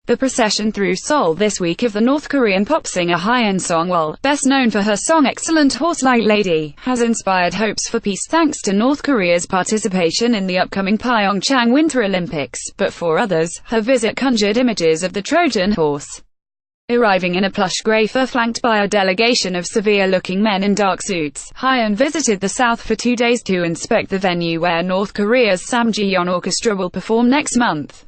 The procession through Seoul this week of the North Korean pop singer Hyon Song-wol, best known for her song Excellent Horse Like Lady, has inspired hopes for peace thanks to North Korea's participation in the upcoming Pyeongchang Winter Olympics, but for others, her visit conjured images of the Trojan Horse. Arriving in a plush grey fur flanked by a delegation of severe-looking men in dark suits, Hyon visited the south for 2 days to inspect the venue where North Korea's Samjiyon Orchestra will perform next month.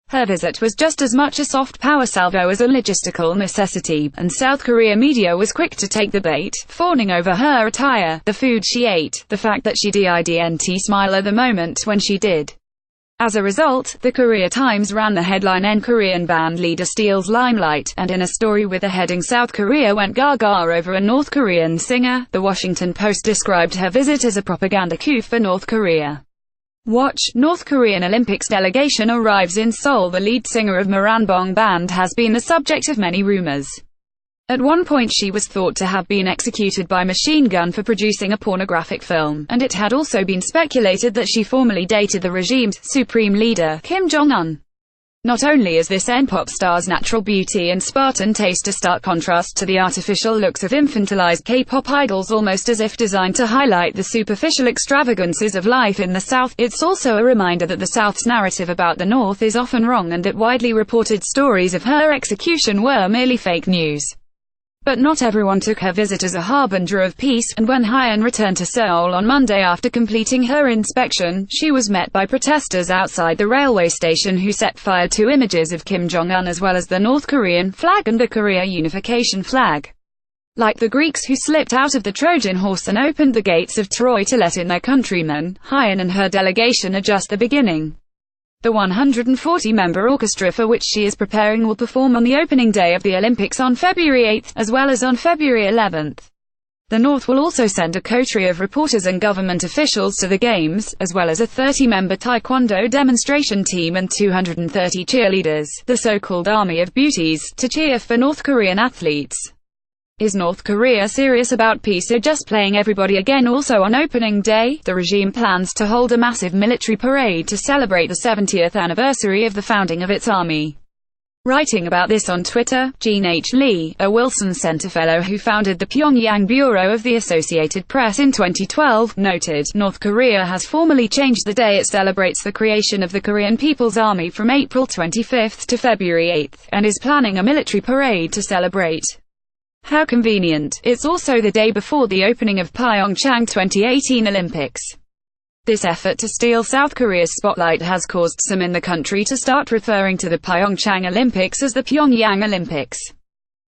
Her visit was just as much a soft power salvo as a logistical necessity, and South Korea media was quick to take the bait, fawning over her attire, the food she ate, the fact that she didn't smile at the moment when she did. As a result, the Korea Times ran the headline "En Korean band leader steals limelight," and in a story with the heading "South Korea went gaga over a North Korean singer," the Washington Post described her visit as a propaganda coup for North Korea. Watch, North Korean Olympics delegation arrives in Seoul. The lead singer of Moranbong Band has been the subject of many rumors. At one point she was thought to have been executed by machine gun for producing a pornographic film, and it had also been speculated that she formerly dated the regime's supreme leader, Kim Jong-un. Not only is this N-pop star's natural beauty and Spartan taste a stark contrast to the artificial looks of infantilized K-pop idols, almost as if designed to highlight the superficial extravagances of life in the South, it's also a reminder that the South's narrative about the North is often wrong and that widely reported stories of her execution were merely fake news. But not everyone took her visit as a harbinger of peace, and when Hyon returned to Seoul on Monday after completing her inspection, she was met by protesters outside the railway station who set fire to images of Kim Jong-un as well as the North Korean flag and the Korea unification flag. Like the Greeks who slipped out of the Trojan Horse and opened the gates of Troy to let in their countrymen, Hyon and her delegation are just the beginning. The 140-member orchestra for which she is preparing will perform on the opening day of the Olympics on February 8, as well as on February 11. The North will also send a coterie of reporters and government officials to the Games, as well as a 30-member taekwondo demonstration team and 230 cheerleaders, the so-called Army of Beauties, to cheer for North Korean athletes. Is North Korea serious about peace or just playing everybody again? Also on opening day, the regime plans to hold a massive military parade to celebrate the 70th anniversary of the founding of its army. Writing about this on Twitter, Jean H. Lee, a Wilson Center Fellow who founded the Pyongyang Bureau of the Associated Press in 2012, noted, North Korea has formally changed the day it celebrates the creation of the Korean People's Army from April 25 to February 8, and is planning a military parade to celebrate. How convenient. It's also the day before the opening of Pyeongchang 2018 Olympics. This effort to steal South Korea's spotlight has caused some in the country to start referring to the Pyeongchang Olympics as the Pyongyang Olympics.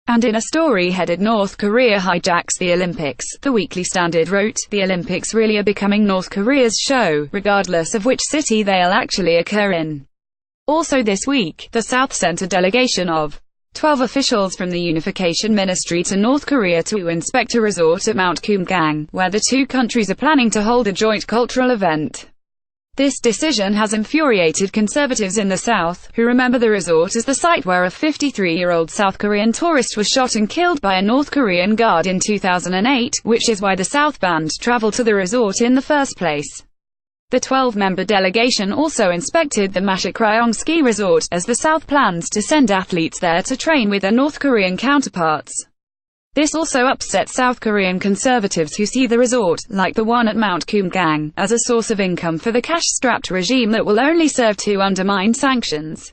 And in a story headed "North Korea hijacks the Olympics," the Weekly Standard wrote, "The Olympics really are becoming North Korea's show, regardless of which city they'll actually occur in." Also this week, the South sent a delegation of 12 officials from the Unification Ministry to North Korea to inspect a resort at Mount Pyeongchang, where the two countries are planning to hold a joint cultural event. This decision has infuriated conservatives in the South, who remember the resort as the site where a 53-year-old South Korean tourist was shot and killed by a North Korean guard in 2008, which is why the South banned travel to the resort in the first place. The 12-member delegation also inspected the Mashik-ryong ski resort, as the South plans to send athletes there to train with their North Korean counterparts. This also upset South Korean conservatives who see the resort, like the one at Mount Pyeongchang, as a source of income for the cash-strapped regime that will only serve to undermine sanctions.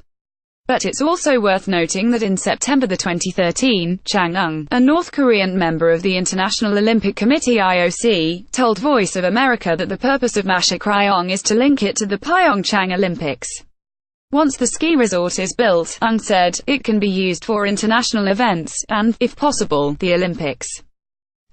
But it's also worth noting that in September 2013, Jong-un, a North Korean member of the International Olympic Committee (IOC), told Voice of America that the purpose of Mashik-ryong is to link it to the Pyeongchang Olympics. Once the ski resort is built, Jong said, it can be used for international events, and, if possible, the Olympics.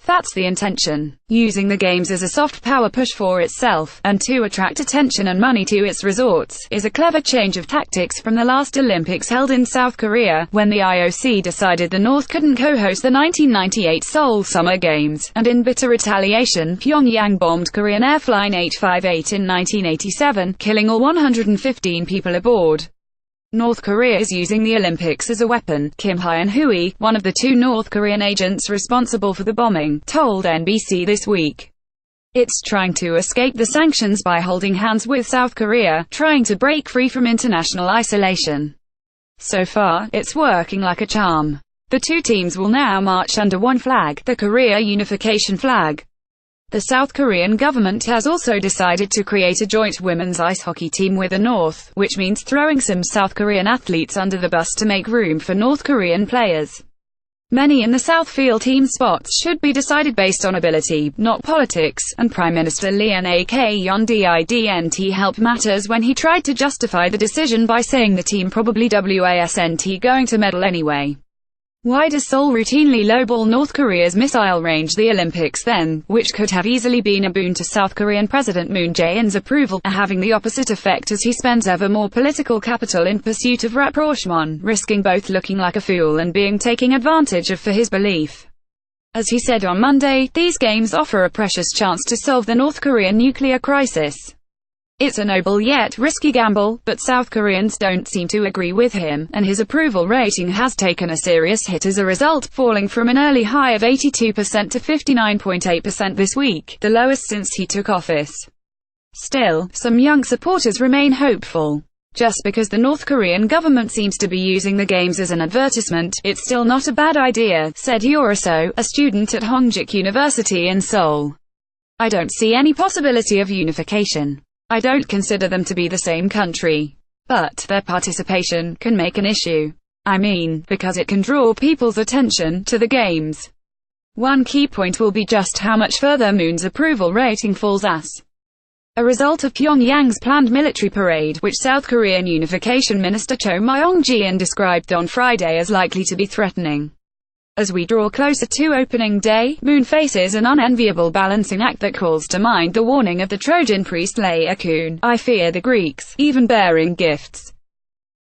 That's the intention. Using the Games as a soft power push for itself, and to attract attention and money to its resorts, is a clever change of tactics from the last Olympics held in South Korea, when the IOC decided the North couldn't co-host the 1998 Seoul Summer Games, and in bitter retaliation Pyongyang bombed Korean Air Flight 858 in 1987, killing all 115 people aboard. North Korea is using the Olympics as a weapon, Kim Hyun-hui, one of the two North Korean agents responsible for the bombing, told NBC this week. It's trying to escape the sanctions by holding hands with South Korea, trying to break free from international isolation. So far, it's working like a charm. The two teams will now march under one flag, the Korea unification flag. The South Korean government has also decided to create a joint women's ice hockey team with the North, which means throwing some South Korean athletes under the bus to make room for North Korean players. Many in the South feel team spots should be decided based on ability, not politics, and Prime Minister Lee Nak-yeon didn't help matters when he tried to justify the decision by saying the team probably wasn't going to medal anyway. Why does Seoul routinely lowball North Korea's missile range the Olympics then, which could have easily been a boon to South Korean President Moon Jae-in's approval, having the opposite effect as he spends ever more political capital in pursuit of rapprochement, risking both looking like a fool and being taken advantage of for his belief. As he said on Monday, these games offer a precious chance to solve the North Korean nuclear crisis. It's a noble yet risky gamble, but South Koreans don't seem to agree with him, and his approval rating has taken a serious hit as a result, falling from an early high of 82% to 59.8% this week, the lowest since he took office. Still, some young supporters remain hopeful. Just because the North Korean government seems to be using the games as an advertisement, it's still not a bad idea, said Hyon Song-wol, a student at Hongik University in Seoul. I don't see any possibility of unification. I don't consider them to be the same country. But their participation can make an issue. I mean, because it can draw people's attention to the games. One key point will be just how much further Moon's approval rating falls as a result of Pyongyang's planned military parade, which South Korean Unification Minister Cho Myong-jian described on Friday as likely to be threatening. As we draw closer to opening day, Moon faces an unenviable balancing act that calls to mind the warning of the Trojan priest Laocoon, "I fear the Greeks," even bearing gifts.